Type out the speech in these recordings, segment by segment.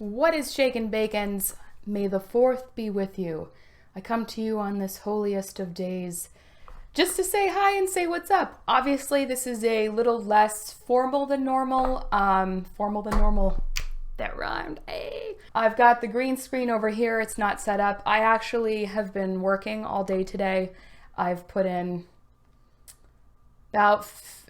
What is shaken bacons? May the 4th be with you. I come to you on this holiest of days just to say hi and say what's up. Obviously, this is a little less formal than normal. That rhymed. Hey. I've got the green screen over here. It's not set up. I actually have been working all day today. I've put in about,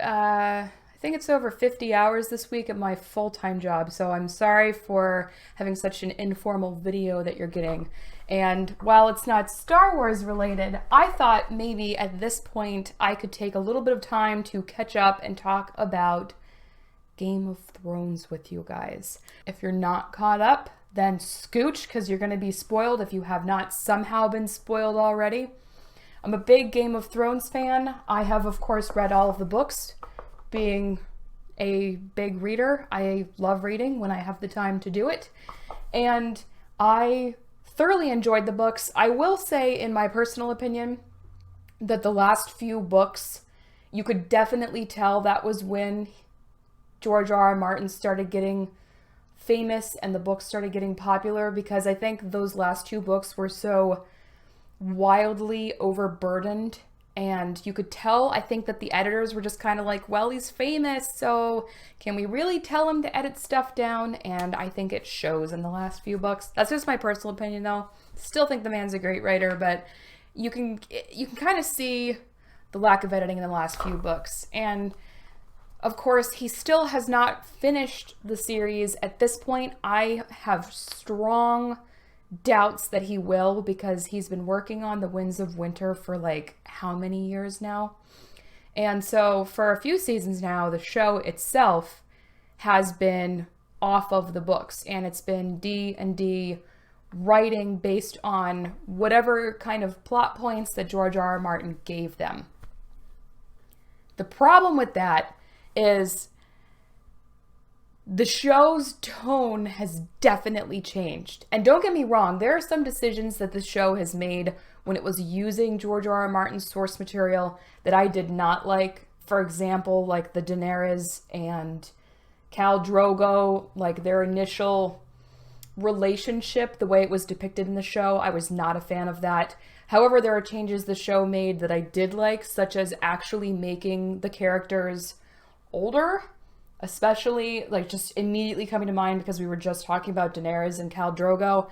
I think it's over 50 hours this week at my full-time job. So I'm sorry for having such an informal video that you're getting. And while it's not Star Wars related, I thought maybe at this point I could take a little bit of time to catch up and talk about Game of Thrones with you guys. If you're not caught up, then scooch, because you're going to be spoiled if you have not somehow been spoiled already. I'm a big Game of Thrones fan. I have, of course, read all of the books. Being a big reader, I love reading when I have the time to do it. And I thoroughly enjoyed the books. I will say, in my personal opinion, that the last few books, you could definitely tell that was when George R.R. Martin started getting famous and the books started getting popular, because I think those last 2 books were so wildly overburdened. And you could tell, I think, that the editors were just kind of like, well, he's famous, so can we really tell him to edit stuff down? And I think it shows in the last few books. That's just my personal opinion, though. Still think the man's a great writer, but you can kind of see the lack of editing in the last few books. And of course, he still has not finished the series. At this point, I have strong doubts that he will, because he's been working on The Winds of Winter for like how many years now? And so for a few seasons now, the show itself has been off of the books, and it's been D&D writing based on whatever kind of plot points that George R.R. Martin gave them. The problem with that is the show's tone has definitely changed. And don't get me wrong, there are some decisions that the show has made when it was using George R.R. Martin's source material that I did not like. For example, like the Daenerys and Khal Drogo, like their initial relationship, the way it was depicted in the show, I was not a fan of that. However, there are changes the show made that I did like, such as actually making the characters older. Especially, like, just immediately coming to mind because we were just talking about Daenerys and Khal Drogo.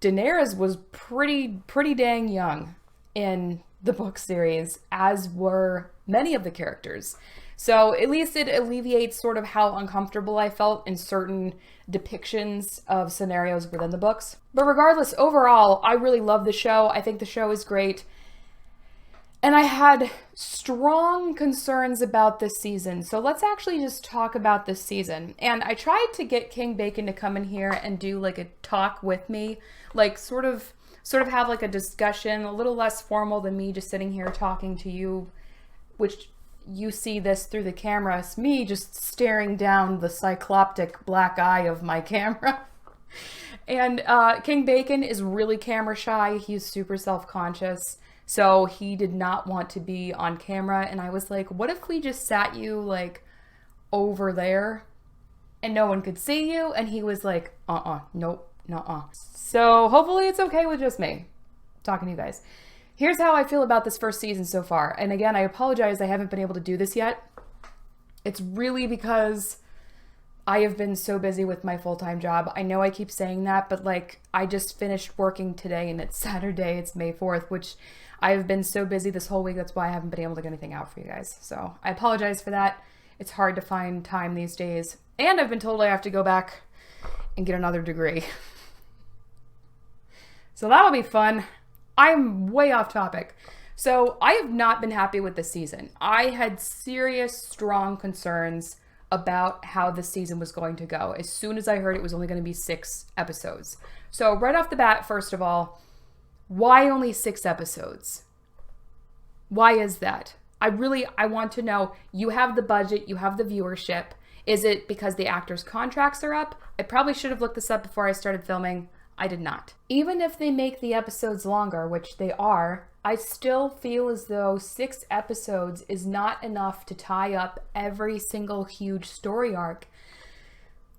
Daenerys was pretty dang young in the book series, as were many of the characters. So at least it alleviates sort of how uncomfortable I felt in certain depictions of scenarios within the books. But regardless, overall, I really love the show. I think the show is great. And I had strong concerns about this season. So let's actually just talk about this season. And I tried to get King Bacon to come in here and do like a talk with me, like sort of have like a discussion, a little less formal than me just sitting here talking to you, which you see this through the camera. It's me just staring down the cycloptic black eye of my camera. And King Bacon is really camera shy. He's super self-conscious. So he did not want to be on camera. And I was like, what if we just sat you like over there and no one could see you? And he was like, nope, nuh-uh. So hopefully it's okay with just me talking to you guys. Here's how I feel about this first season so far. And again, I apologize I haven't been able to do this yet. It's really because I have been so busy with my full-time job. I know I keep saying that, but like I just finished working today and it's Saturday, it's May 4th, which I have been so busy this whole week. That's why I haven't been able to get anything out for you guys. So I apologize for that. It's hard to find time these days. And I've been told I have to go back and get another degree. So that'll be fun. I'm way off topic. So I have not been happy with this season. I had serious, strong concerns about how this season was going to go as soon as I heard it was only going to be 6 episodes. So right off the bat, first of all, why only 6 episodes? Why is that? I want to know. You have the budget, you have the viewership. Is it because the actors' contracts are up? I probably should have looked this up before I started filming. I did not. Even if they make the episodes longer, which they are, I still feel as though 6 episodes is not enough to tie up every single huge story arc.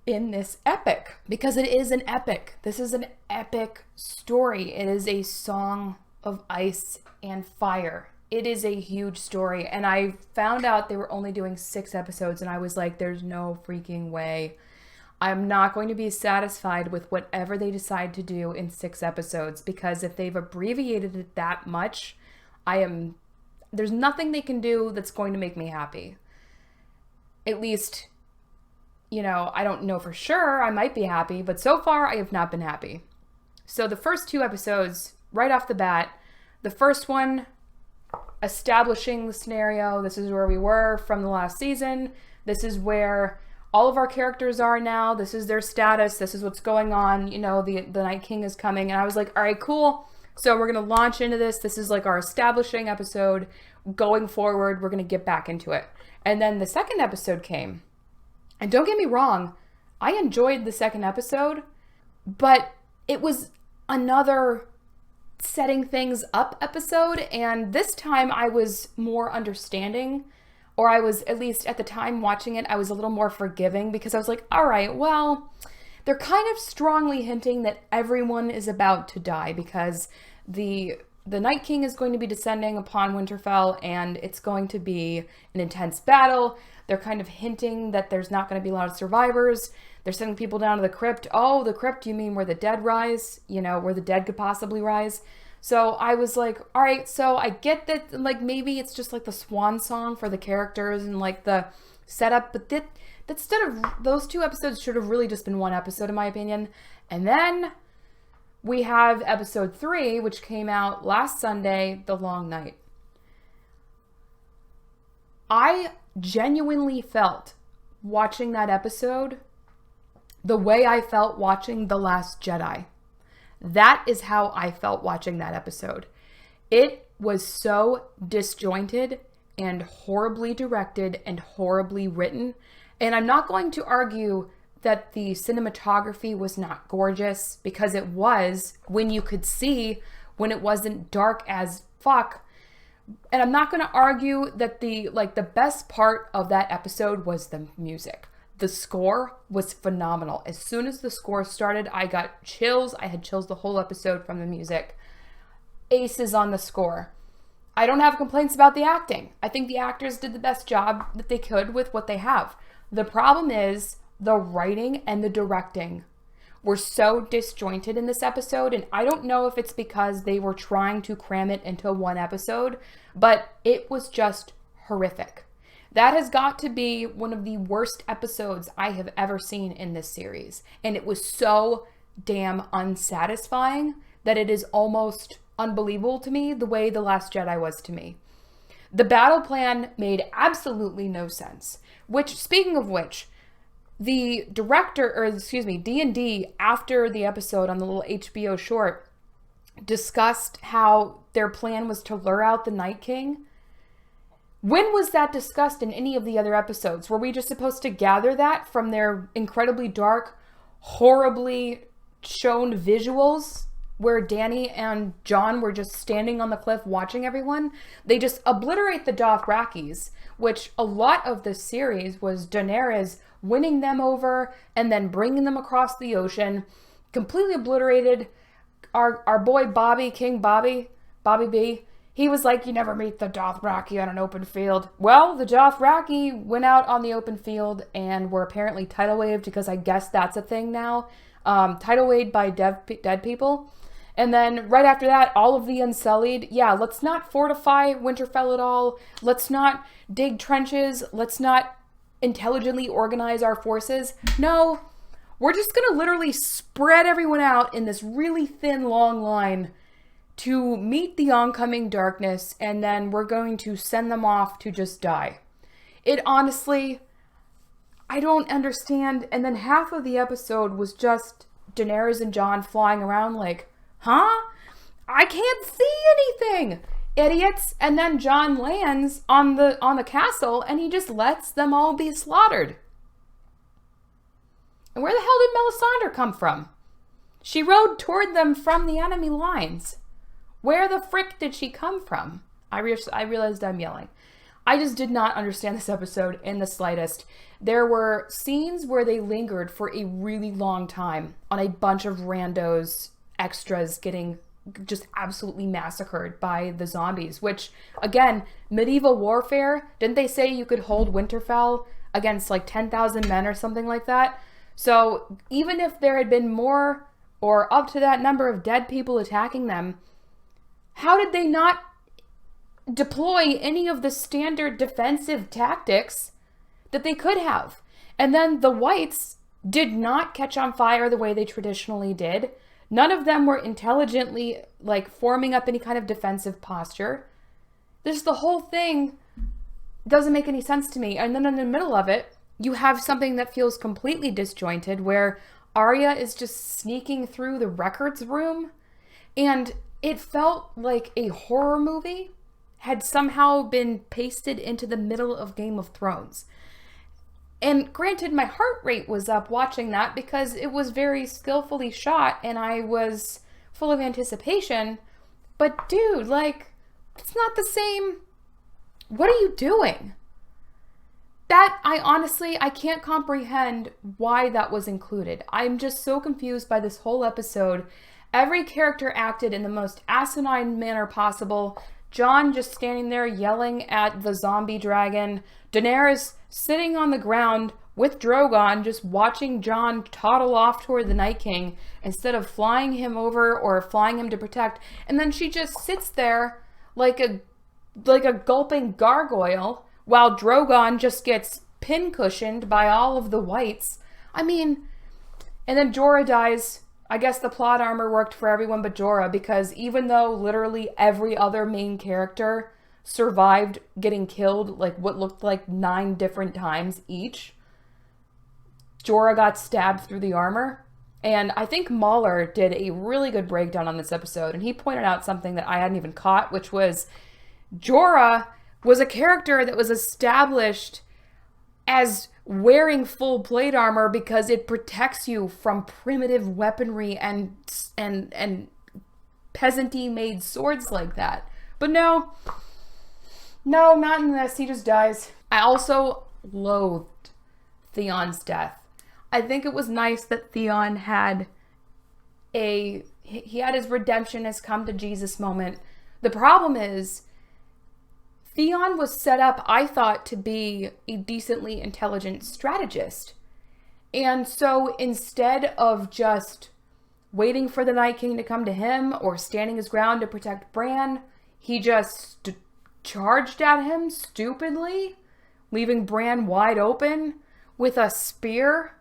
in this epic, because it is an epic. This is an epic story. It is a song of ice and fire. It is a huge story. And I found out they were only doing 6 episodes, and I was like, there's no freaking way. I'm not going to be satisfied with whatever they decide to do in 6 episodes, because if they've abbreviated it that much, there's nothing they can do that's going to make me happy. At least, I don't know for sure. I might be happy, but so far I have not been happy. So the first 2 episodes, right off the bat, the first one, establishing the scenario. This is where we were from the last season. This is where all of our characters are now. This is their status. This is what's going on. The Night King is coming. And I was like, all right, cool. So we're going to launch into this. This is like our establishing episode. Going forward, we're going to get back into it. And then the second episode came. And don't get me wrong, I enjoyed the second episode, but it was another setting things up episode. And this time I was more understanding, or I was, at least at the time watching it, I was a little more forgiving, because I was like, all right, well, they're kind of strongly hinting that everyone is about to die, because the Night King is going to be descending upon Winterfell, and it's going to be an intense battle. They're kind of hinting that there's not going to be a lot of survivors. They're sending people down to the crypt. Oh, the crypt, you mean where the dead rise? Where the dead could possibly rise. So I was like, all right, so I get that, like, maybe it's just like the swan song for the characters and like the setup, but that instead of those 2 episodes should have really just been 1 episode, in my opinion. And then we have episode 3, which came out last Sunday, The Long Night. I genuinely felt watching that episode the way I felt watching The Last Jedi. That is how I felt watching that episode. It was so disjointed and horribly directed and horribly written. And I'm not going to argue that the cinematography was not gorgeous, because it was, when you could see, when it wasn't dark as fuck. And I'm not going to argue that the best part of that episode was the music. The score was phenomenal. As soon as the score started, I got chills. I had chills the whole episode from the music. Aces on the score. I don't have complaints about the acting. I think the actors did the best job that they could with what they have. The problem is the writing and the directing were so disjointed in this episode, and I don't know if it's because they were trying to cram it into 1 episode, but it was just horrific. That has got to be one of the worst episodes I have ever seen in this series. And it was so damn unsatisfying that it is almost unbelievable to me the way The Last Jedi was to me. The battle plan made absolutely no sense. Which, speaking of which, the director, D&D, after the episode on the little HBO short, discussed how their plan was to lure out the Night King. When was that discussed in any of the other episodes? Were we just supposed to gather that from their incredibly dark, horribly shown visuals where Dany and Jon were just standing on the cliff watching everyone? They just obliterate the Dothrakis, which a lot of this series was Daenerys winning them over and then bringing them across the ocean, completely obliterated. Our boy Bobby, King Bobby B, he was like, you never meet the Dothraki on an open field. Well, the Dothraki went out on the open field and were apparently tidal waved, because I guess that's a thing now. Tidal waved by dead people. And then right after that, all of the Unsullied. Yeah, let's not fortify Winterfell at all. Let's not dig trenches. Let's not intelligently organize our forces. No, we're just going to literally spread everyone out in this really thin, long line to meet the oncoming darkness, and then we're going to send them off to just die. It honestly, I don't understand. And then half of the episode was just Daenerys and Jon flying around like, huh? I can't see anything, idiots. And then Jon lands on the castle, and he just lets them all be slaughtered. And where the hell did Melisandre come from? She rode toward them from the enemy lines. Where the frick did she come from? I realized I'm yelling. I just did not understand this episode in the slightest. There were scenes where they lingered for a really long time on a bunch of randos, extras getting just absolutely massacred by the zombies, which, again, medieval warfare, didn't they say you could hold Winterfell against like 10,000 men or something like that? So even if there had been more or up to that number of dead people attacking them, how did they not deploy any of the standard defensive tactics that they could have? And then the whites did not catch on fire the way they traditionally did. None of them were intelligently like forming up any kind of defensive posture. This the whole thing doesn't make any sense to me. And then in the middle of it, you have something that feels completely disjointed where Arya is just sneaking through the records room, and it felt like a horror movie had somehow been pasted into the middle of Game of Thrones. And granted, my heart rate was up watching that because it was very skillfully shot and I was full of anticipation. But dude, like, it's not the same. What are you doing? That, I can't comprehend why that was included. I'm just so confused by this whole episode. Every character acted in the most asinine manner possible. Jon just standing there yelling at the zombie dragon. Daenerys sitting on the ground with Drogon, just watching Jon toddle off toward the Night King instead of flying him over or flying him to protect. And then she just sits there like a gulping gargoyle while Drogon just gets pincushioned by all of the whites. I mean, and then Jorah dies. I guess the plot armor worked for everyone but Jorah, because even though literally every other main character survived getting killed like what looked like 9 different times each, Jorah got stabbed through the armor. And I think Mahler did a really good breakdown on this episode, and he pointed out something that I hadn't even caught, which was Jorah was a character that was established as wearing full plate armor because it protects you from primitive weaponry and peasantry made swords like that. But no, not in this. He just dies. I also loathed Theon's death. I think it was nice that Theon had he had his redemption, has come to Jesus moment. The problem is Theon was set up, I thought, to be a decently intelligent strategist. And so instead of just waiting for the Night King to come to him or standing his ground to protect Bran, he just charged at him stupidly, leaving Bran wide open with a spear.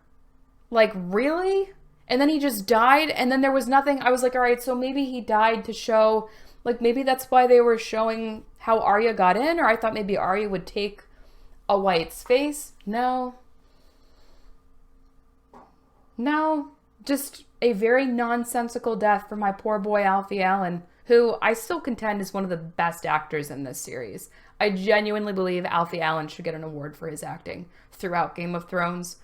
Like, really? And then he just died, and then there was nothing. I was like, all right, so maybe he died to show, like, maybe that's why they were showing how Arya got in, or I thought maybe Arya would take a white's face. No, just a very nonsensical death for my poor boy Alfie Allen, who I still contend is one of the best actors in this series. I genuinely believe Alfie Allen should get an award for his acting throughout Game of Thrones.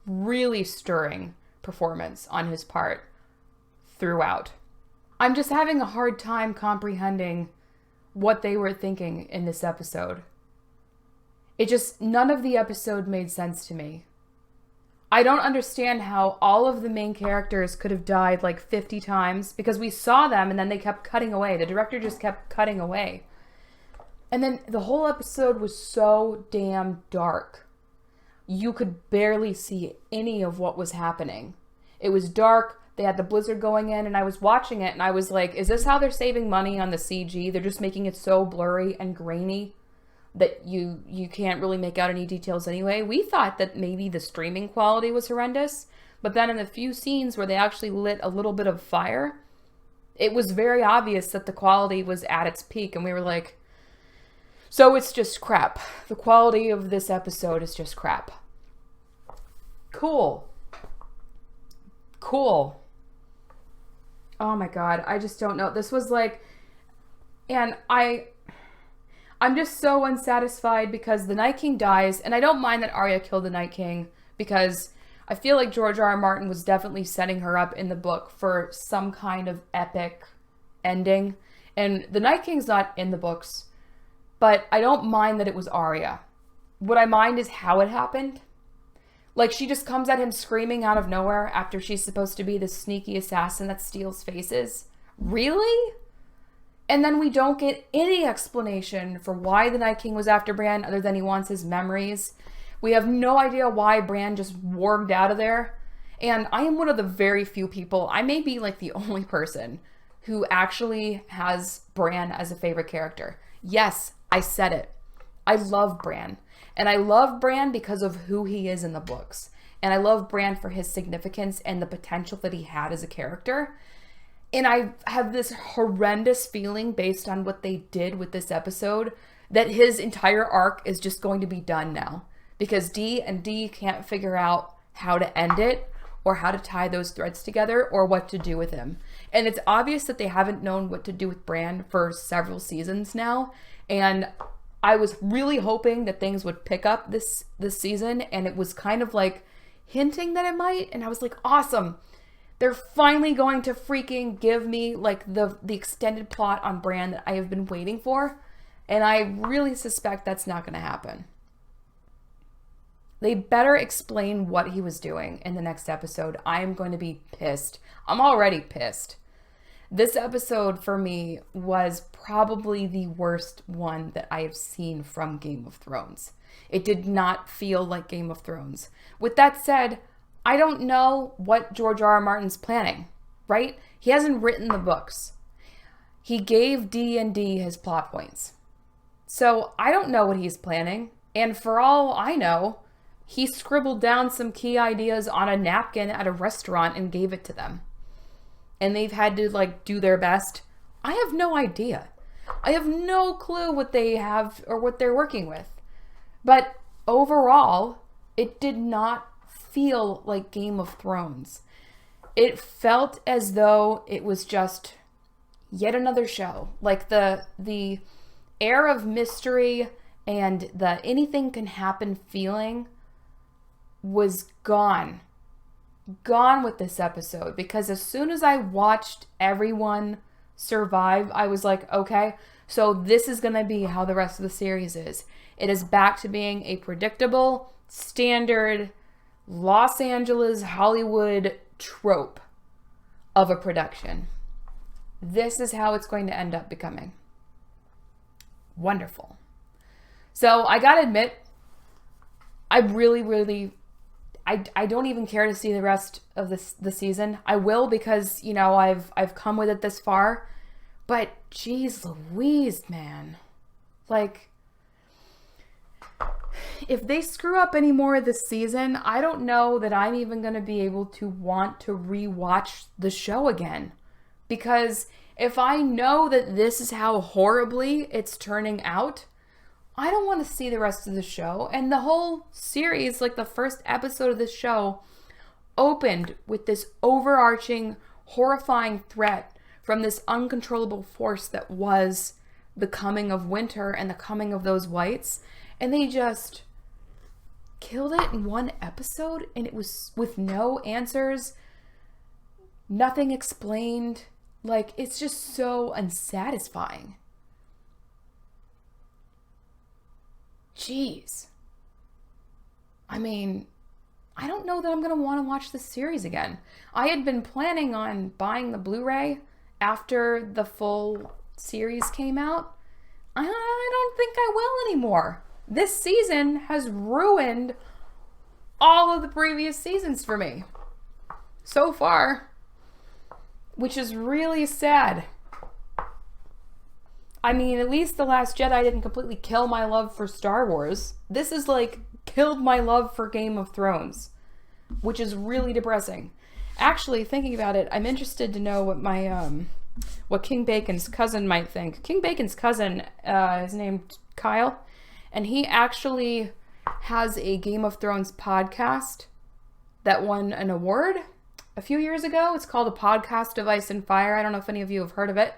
Really stirring performance on his part throughout. I'm just having a hard time comprehending what they were thinking in this episode. None of the episode made sense to me. I don't understand how all of the main characters could have died like 50 times, because we saw them and then they kept cutting away. The director just kept cutting away. And then the whole episode was so damn dark. You could barely see any of what was happening. It was dark. They had the blizzard going in, and I was watching it and I was like, is this how they're saving money on the CG? They're just making it so blurry and grainy that you can't really make out any details anyway. We thought that maybe the streaming quality was horrendous, but then in the few scenes where they actually lit a little bit of fire, it was very obvious that the quality was at its peak, and we were like, so it's just crap. The quality of this episode is just crap. Cool. Oh my god, I just don't know. This was like, and I'm just so unsatisfied because the Night King dies, and I don't mind that Arya killed the Night King because I feel like George R. R. Martin was definitely setting her up in the book for some kind of epic ending. And the Night King's not in the books. but I don't mind that it was Arya. What I mind is how it happened. Like, she just comes at him screaming out of nowhere after she's supposed to be the sneaky assassin that steals faces. Really? And then we don't get any explanation for why the Night King was after Bran other than he wants his memories. We have no idea why Bran just warged out of there. And I am one of the very few people, I may be like the only person who actually has Bran as a favorite character. Yes, I said it. I love Bran. And I love Bran because of who he is in the books. And I love Bran for his significance and the potential that he had as a character. And I have this horrendous feeling based on what they did with this episode that his entire arc is just going to be done now. Because D and D can't figure out how to end it or how to tie those threads together or what to do with him. And it's obvious that they haven't known what to do with Bran for several seasons now. And I was really hoping that things would pick up this season. And it was kind of like hinting that it might. And I was like, awesome. They're finally going to freaking give me like the extended plot on Bran that I have been waiting for. And I really suspect that's not going to happen. They better explain what he was doing in the next episode. I am going to be pissed. I'm already pissed. This episode for me was probably the worst one that I have seen from Game of Thrones. It did not feel like Game of Thrones. With that said, I don't know what George R. R. Martin's planning, right? He hasn't written the books. He gave D&D his plot points. So I don't know what he's planning. And for all I know, he scribbled down some key ideas on a napkin at a restaurant and gave it to them. And they've had to like do their best. I have no idea. I have no clue what they have or what they're working with. But overall, it did not feel like Game of Thrones. It felt as though it was just yet another show. Like the air of mystery and the anything can happen feeling was gone with this episode, because as soon as I watched everyone survive, I was like, okay, so this is going to be how the rest of the series is. It is back to being a predictable, standard Los Angeles, Hollywood trope of a production. This is how it's going to end up becoming. Wonderful. So I gotta admit, I really, I don't even care to see the rest of the season. I will because, you know, I've come with it this far. But geez Louise, man. Like, if they screw up any more this season, I don't know that I'm even going to be able to want to rewatch the show again. Because if I know that this is how horribly it's turning out, I don't want to see the rest of the show. And the whole series, like the first episode of this show, opened with this overarching, horrifying threat from this uncontrollable force that was the coming of winter and the coming of those whites. And they just killed it in one episode, and it was with no answers, nothing explained. Like, it's just so unsatisfying. Jeez. I mean, I don't know that I'm going to want to watch this series again. I had been planning on buying the Blu-ray after the full series came out. I don't think I will anymore. This season has ruined all of the previous seasons for me so far, which is really sad. I mean, at least The Last Jedi didn't completely kill my love for Star Wars. This is like killed my love for Game of Thrones, which is really depressing. Actually, thinking about it, I'm interested to know what my what King Bacon's cousin might think. King Bacon's cousin is named Kyle. And he actually has a Game of Thrones podcast that won an award a few years ago. It's called A Podcast of Ice and Fire. I don't know if any of you have heard of it,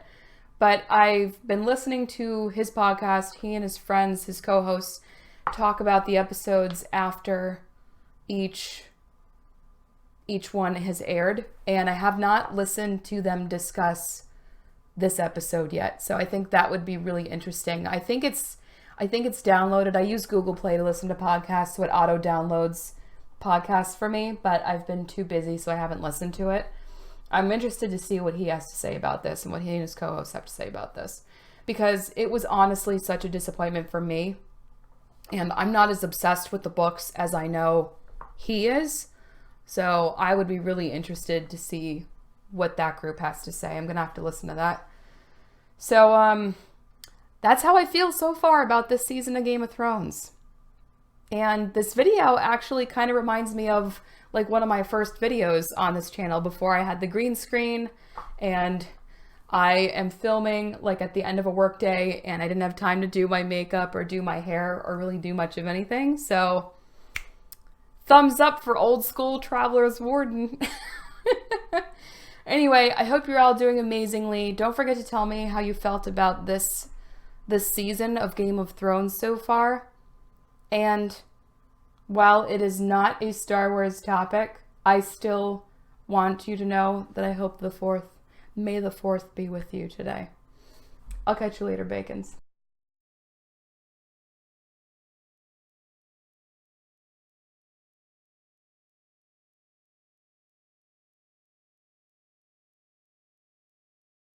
but I've been listening to his podcast. He and his friends, his co-hosts, talk about the episodes after each one has aired. And I have not listened to them discuss this episode yet. So I think that would be really interesting. I think it's I think it's downloaded. I use Google Play to listen to podcasts, so it auto downloads podcasts for me, but I've been too busy, so I haven't listened to it. I'm interested to see what he has to say about this and what he and his co-hosts have to say about this, because it was honestly such a disappointment for me. And I'm not as obsessed with the books as I know he is. So I would be really interested to see what that group has to say. I'm going to have to listen to that. So that's how I feel so far about this season of Game of Thrones. And this video actually kind of reminds me of like one of my first videos on this channel before I had the green screen, and I am filming like at the end of a work day and I didn't have time to do my makeup or do my hair or really do much of anything. So thumbs up for old school Traveler's Warden. Anyway, I hope you're all doing amazingly. Don't forget to tell me how you felt about this season of Game of Thrones so far. And while it is not a Star Wars topic, I still want you to know that I hope may the 4th be with you today. I'll catch you later, Bacons.